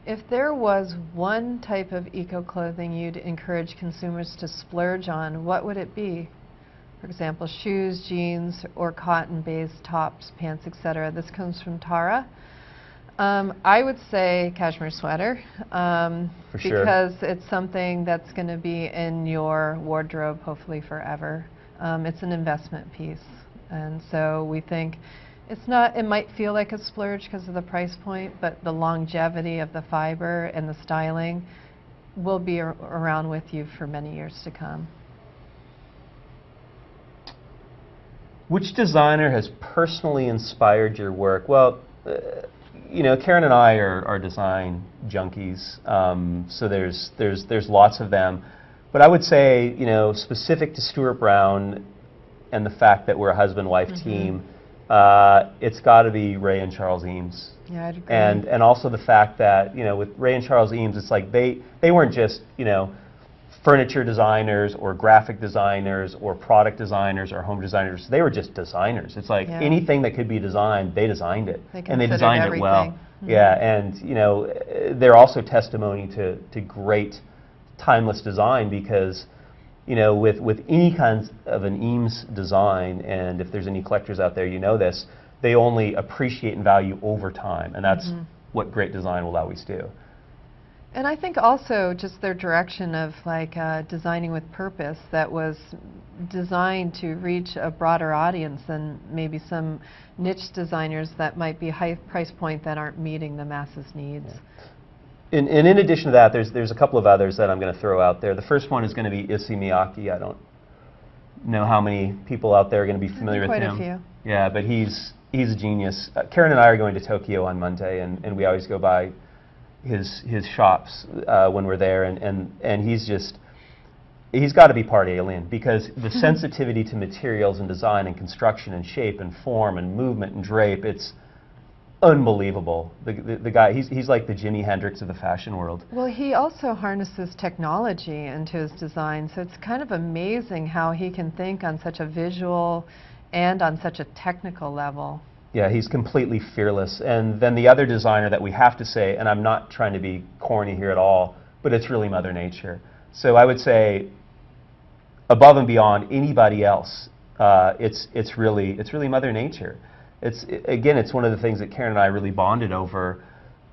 If there was one type of eco-clothing you'd encourage consumers to splurge on, what would it be? For example, shoes, jeans, or cotton-based tops, pants, etc. This comes from Tara. I would say cashmere sweater, For sure. because it's something that's going to be in your wardrobe hopefully forever. It's an investment piece, and so we think it's not, it might feel like a splurge because of the price point, but the longevity of the fiber and the styling will be around with you for many years to come. Which designer has personally inspired your work? Well, you know, Karen and I are design junkies, so there's lots of them. But I would say, you know, specific to Stewart+Brown and the fact that we're a husband-wife team, it's got to be Ray and Charles Eames. Yeah, I'd agree. And also the fact that, you know, with Ray and Charles Eames, it's like they weren't just, you know, furniture designers or graphic designers or product designers or home designers. They were just designers. It's like anything that could be designed, they designed it. And they designed it well. Yeah, and you know, they're also testimony to great timeless design because, you know, with any kind of an Eames design, and if there's any collectors out there, you know this, they only appreciate and value over time, and that's what great design will always do. And I think also just their direction of like designing with purpose that was designed to reach a broader audience than maybe some niche designers that might be high price point that aren't meeting the masses' needs. Yeah. And in addition to that, there's a couple of others that I'm going to throw out there. The first one is going to be Issey Miyake. I don't know how many people out there are going to be familiar with him. Quite a few. Yeah, but he's a genius. Karen and I are going to Tokyo on Monday, and we always go by his shops when we're there, and he's got to be part alien because the sensitivity to materials and design and construction and shape and form and movement and drape, it's unbelievable. The guy, he's like the Jimi Hendrix of the fashion world. Well, he also harnesses technology into his design, so it's kind of amazing how he can think on such a visual and on such a technical level. Yeah, he's completely fearless. And then the other designer that we have to say, and I'm not trying to be corny here at all, but it's really Mother Nature. So I would say, above and beyond anybody else, it's really Mother Nature. Again, it's one of the things that Karen and I really bonded over.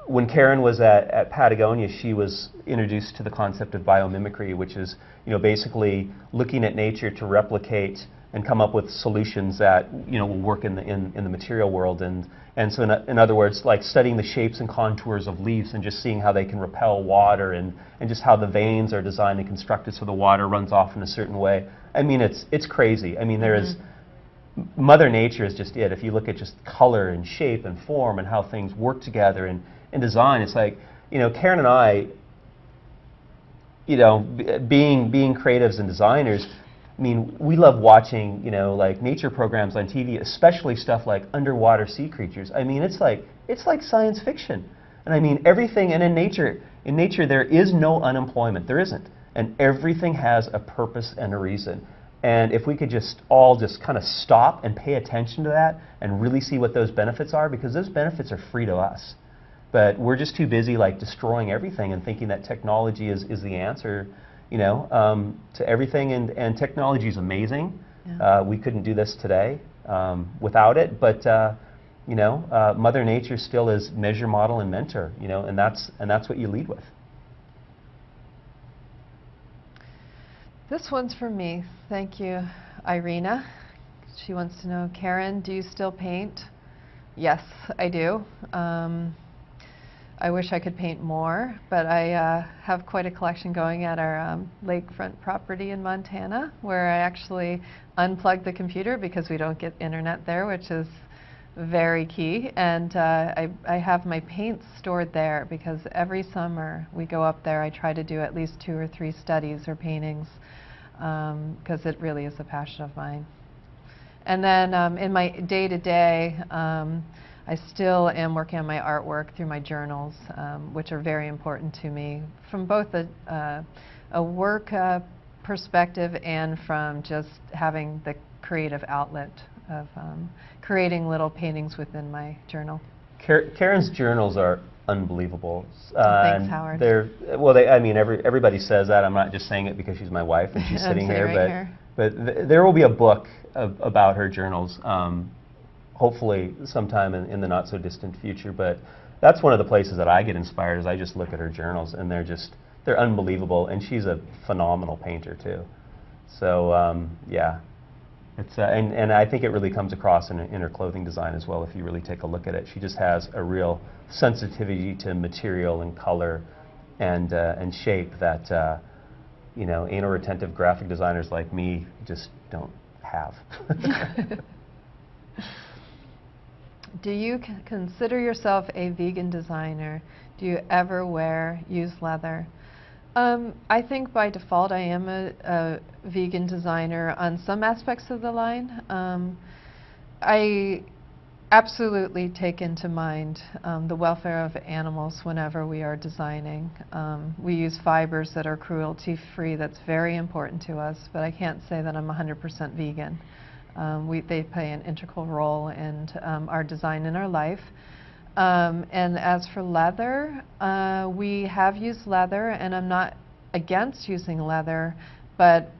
When Karen was at Patagonia, she was introduced to the concept of biomimicry, which is, you know, basically looking at nature to replicate and come up with solutions that, you know, will work in the material world, and so in other words, like studying the shapes and contours of leaves and just seeing how they can repel water and just how the veins are designed and constructed so the water runs off in a certain way. I mean, it's crazy. I mean, there is Mother Nature is just it. If you look at just color and shape and form and how things work together and design, it's like, you know, Karen and I, you know, being creatives and designers, I mean, we love watching, you know, like nature programs on TV, especially stuff like underwater sea creatures. I mean, it's like science fiction. And I mean, everything, and in nature there is no unemployment. There isn't. And everything has a purpose and a reason. And if we could just all just kind of stop and pay attention to that and really see what those benefits are, because those benefits are free to us. But we're just too busy like destroying everything and thinking that technology is the answer, you know, to everything, and technology is amazing. Yeah. We couldn't do this today without it, but you know, Mother Nature still is measure, model, and mentor, you know, and that's what you lead with. This one's for me. Thank you, Irina. She wants to know, Karen, do you still paint? Yes, I do. I wish I could paint more, but I have quite a collection going at our lakefront property in Montana, where I actually unplug the computer because we don't get internet there, which is very key. And I have my paints stored there because every summer we go up there. I try to do at least 2 or 3 studies or paintings because it really is a passion of mine. And then in my day-to-day, I still am working on my artwork through my journals, which are very important to me from both a work perspective and from just having the creative outlet of creating little paintings within my journal. Karen's journals are unbelievable. Thanks, And Howard. well, I mean, everybody says that. I'm not just saying it because she's my wife and she's sitting here, right here. but there will be a book about her journals, hopefully sometime in the not so distant future. But that's one of the places that I get inspired, is I just look at her journals and they're unbelievable, and she's a phenomenal painter too. So yeah. It's, and I think it really comes across in her clothing design as well, if you really take a look at it. She just has a real sensitivity to material and color and shape that you know, anal-retentive graphic designers like me just don't have. Do you consider yourself a vegan designer? Do you ever use leather? I think by default I am a vegan designer on some aspects of the line. I absolutely take into mind the welfare of animals whenever we are designing. We use fibers that are cruelty-free. That's very important to us, but I can't say that I'm 100% vegan. They play an integral role in our design in our life. And as for leather, we have used leather, and I'm not against using leather, but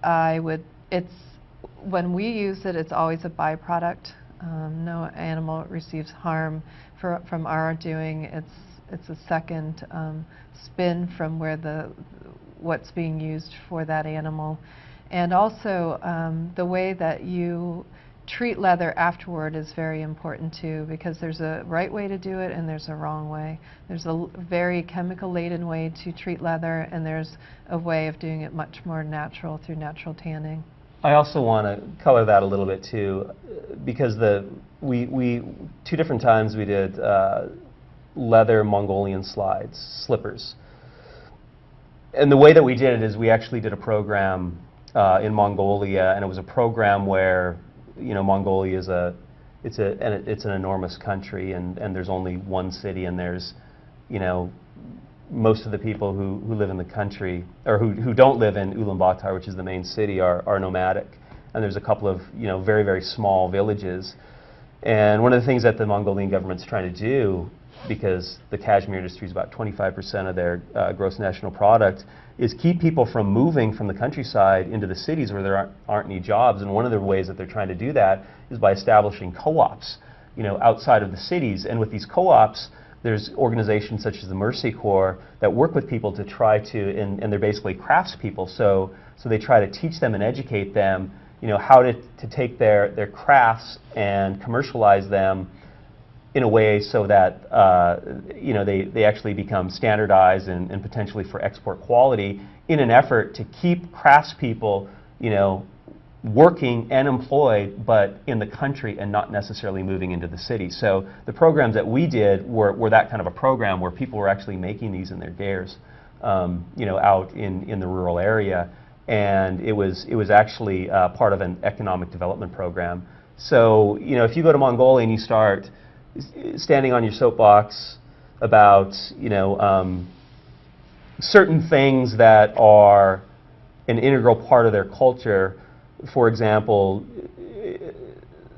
when we use it, it's always a byproduct. No animal receives harm from our doing. It's a second spin from what's being used for that animal. And also, the way that you treat leather afterward is very important too, because there's a right way to do it and there's a wrong way. There's a very chemical-laden way to treat leather, and there's a way of doing it much more natural through natural tanning. I also want to color that a little bit too, because we 2 different times we did leather Mongolian slippers. And the way that we did it is we actually did a program in Mongolia, and it was a program where, you know, Mongolia is it's an enormous country, and there's only one city, and there's, you know, most of the people who live in the country, or who don't live in Ulaanbaatar, which is the main city, are nomadic. And there's a couple of, you know, very, very small villages. And one of the things that the Mongolian government's trying to do, because the cashmere industry is about 25% of their gross national product, is keep people from moving from the countryside into the cities where there aren't any jobs. And one of the ways that they're trying to do that is by establishing co-ops, you know, outside of the cities. And with these co-ops, there's organizations such as the Mercy Corps that work with people to try to, and they're basically craftspeople. So they try to teach them and educate them, you know, how to take their crafts and commercialize them in a way so that you know, they actually become standardized and potentially for export quality, in an effort to keep craftspeople, you know, working and employed, but in the country and not necessarily moving into the city. So the programs that we did were that kind of a program where people were actually making these in their gairs, you know, out in the rural area, and it was actually part of an economic development program. So, you know, if you go to Mongolia and you start standing on your soapbox about, you know, certain things that are an integral part of their culture, for example,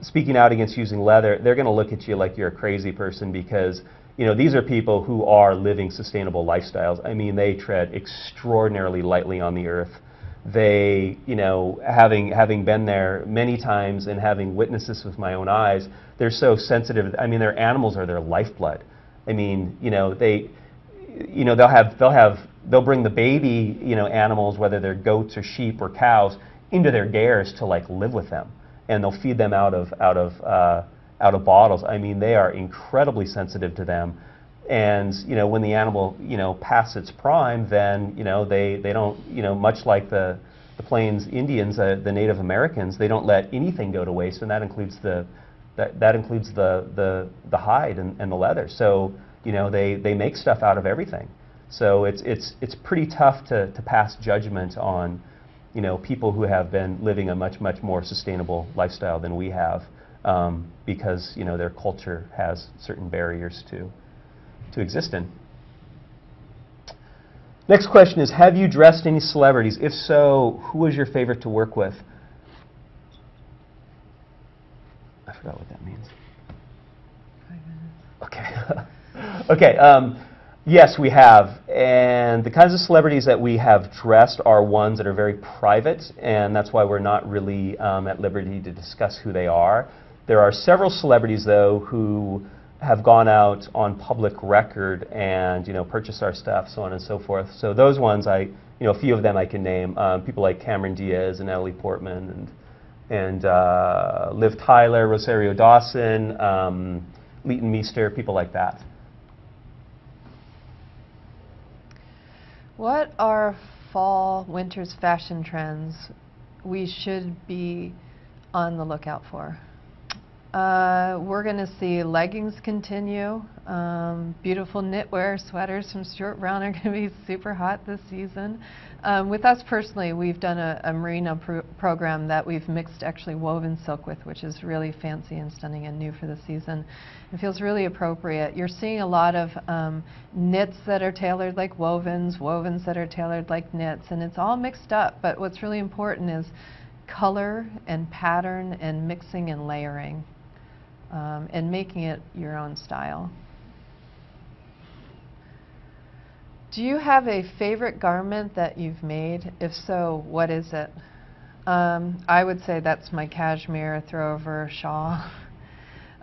speaking out against using leather, they're going to look at you like you're a crazy person, because, you know, these are people who are living sustainable lifestyles. I mean, they tread extraordinarily lightly on the earth. They, you know, having been there many times and having witnessed this with my own eyes, they're so sensitive. I mean, their animals are their lifeblood. I mean, you know, they'll bring the baby, you know, animals, whether they're goats or sheep or cows, into their gairs to like live with them, and they'll feed them out of bottles. I mean, they are incredibly sensitive to them. And, you know, when the animal, you know, passes its prime, then, you know, they don't, you know, much like the Plains Indians, the Native Americans, they don't let anything go to waste, and that includes the hide and the leather. So, you know, they make stuff out of everything. So it's pretty tough to pass judgment on, you know, people who have been living a much more sustainable lifestyle than we have, because, you know, their culture has certain barriers to exist in. Next question is, have you dressed any celebrities? If so, who was your favorite to work with? I forgot what that means. 5 minutes. Okay. Okay. Yes, we have. And the kinds of celebrities that we have dressed are ones that are very private, and that's why we're not really at liberty to discuss who they are. There are several celebrities, though, who have gone out on public record and, purchased our stuff, so on and so forth. So those ones, a few of them I can name. People like Cameron Diaz and Natalie Portman and Liv Tyler, Rosario Dawson, Leighton Meester, people like that. What are fall, winter's fashion trends we should be on the lookout for? We're going to see leggings continue. Beautiful knitwear sweaters from Stewart+Brown are going to be super hot this season. With us personally, we've done a merino program that we've mixed actually woven silk with, which is really fancy and stunning and new for the season. It feels really appropriate. You're seeing a lot of knits that are tailored like wovens, wovens that are tailored like knits, and it's all mixed up. But what's really important is color and pattern and mixing and layering. And making it your own style. Do you have a favorite garment that you've made? If so, what is it? I would say that's my cashmere throwover shawl.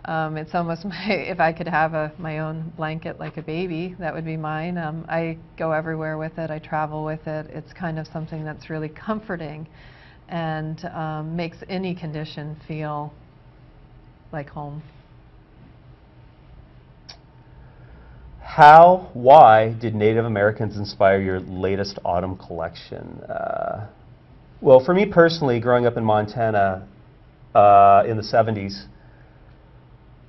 It's almost if I could have my own blanket like a baby, that would be mine. I go everywhere with it. I travel with it. It's kind of something that's really comforting and makes any condition feel like home. Why did Native Americans inspire your latest autumn collection? Well, for me personally, growing up in Montana in the 70s,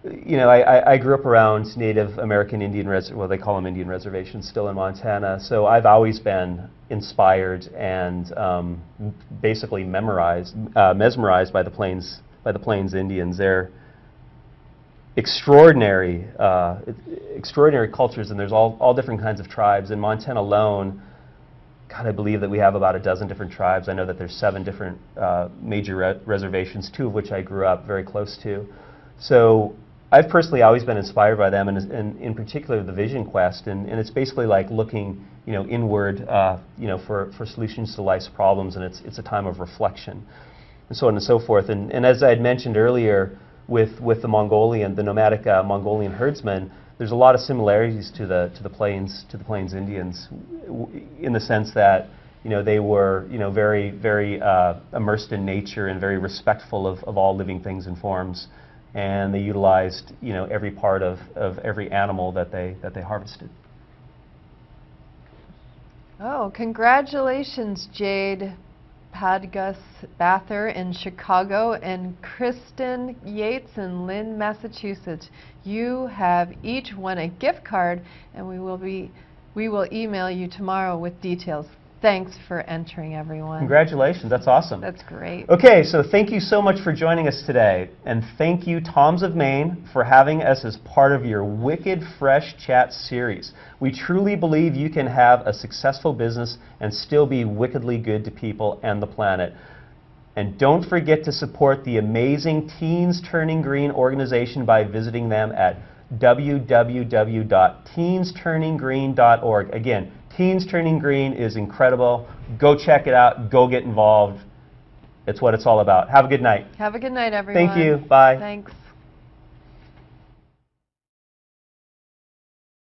I grew up around Native American Indian they call them Indian reservations still in Montana. So I've always been inspired and basically mesmerized by the Plains Indians. They're extraordinary cultures, and there's all different kinds of tribes. In Montana alone, God, I believe that we have about a dozen different tribes. I know that there's 7 different major reservations, 2 of which I grew up very close to. So I've personally always been inspired by them, and in particular the Vision Quest, and it's basically like looking, inward, for solutions to life's problems, and it's a time of reflection, and so on and so forth. And as I had mentioned earlier, with the nomadic Mongolian herdsmen, there's a lot of similarities to the Plains Indians, in the sense that they were very immersed in nature and very respectful of all living things and forms. And they utilized, every part of every animal that they harvested. Oh, congratulations, Jade Padgus Bather in Chicago and Kristen Yates in Lynn, Massachusetts. You have each won a gift card, and we will email you tomorrow with details. Thanks for entering, everyone. Congratulations, that's awesome. That's great. Okay, so thank you so much for joining us today, and thank you, Toms of Maine, for having us as part of your Wicked Fresh Chat series. We truly believe you can have a successful business and still be wickedly good to people and the planet. And don't forget to support the amazing Teens Turning Green organization by visiting them at www.teensTurningGreen.org. Again, Teens Turning Green is incredible. Go check it out. Go get involved. It's what it's all about. Have a good night. Have a good night, everyone. Thank you. Bye. Thanks.